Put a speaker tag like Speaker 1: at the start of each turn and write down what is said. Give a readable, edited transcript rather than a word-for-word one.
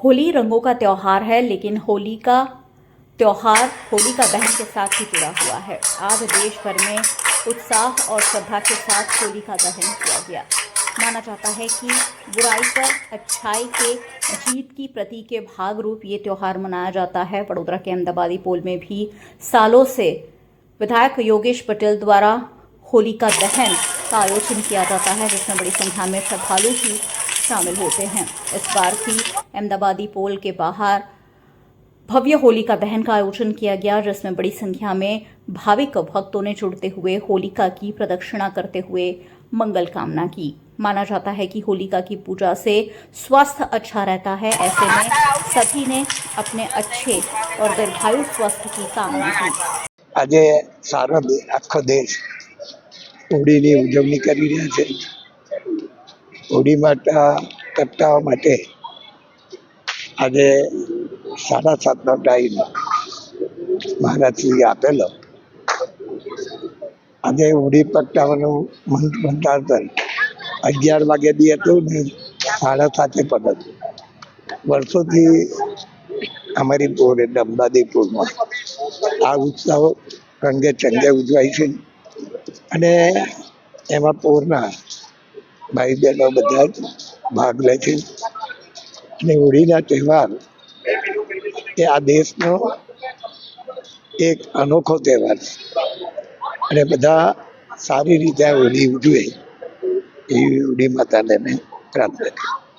Speaker 1: होली रंगों का त्यौहार है, लेकिन होली का त्यौहार होलिका दहन के साथ ही जुड़ा हुआ है। आज देश भर में उत्साह और श्रद्धा के साथ होलिका दहन किया गया। माना जाता है कि बुराई पर अच्छाई के जीत की प्रतीक के भाग रूप ये त्यौहार मनाया जाता है। वडोदरा के अहमदाबादी पोल में भी सालों से विधायक योगेश पटेल द्वारा होलिका दहन का आयोजन किया जाता है, जिसमें बड़ी संख्या में श्रद्धालु भी शामिल होते हैं। इस बार भी अहमदाबादी पोल के बाहर भव्य होलिका दहन का आयोजन किया गया, जिसमें बड़ी संख्या में भाविक भक्तों ने जुड़ते हुए होलिका की प्रदक्षिणा करते हुए मंगल कामना की। माना जाता है कि होलिका की पूजा से स्वास्थ्य अच्छा रहता है। ऐसे में सभी ने अपने अच्छे और दीर्घायु स्वास्थ्य की कामना की।
Speaker 2: આજે સારો આખો દેશ હોળીની ઉજવણી કરી રહ્યા છે। હોળી કટ્ટાઓ માટે આજે 7:30નો ટાઈમ મહારાજશ્રી આપેલો। આજે હોળી પટ્ટાઓનું મંત્રાંતર 11 વાગે બી હતું ને 7:30 પણ હતું। વર્ષોથી અમારી પોર અમદાવાદી પોરમાં આ ઉત્સવ રંગે ચંગે ઉજવાય છે અને એમાં પોરના ભાઈ બહેનો બધા જ ભાગ લે છે અને હોળીના તહેવાર એ આ દેશનો એક અનોખો તહેવાર છે અને બધા સારી રીતે હોળી ઉજવે એવી હોળી માતાને મેં પ્રાર્થના કરી।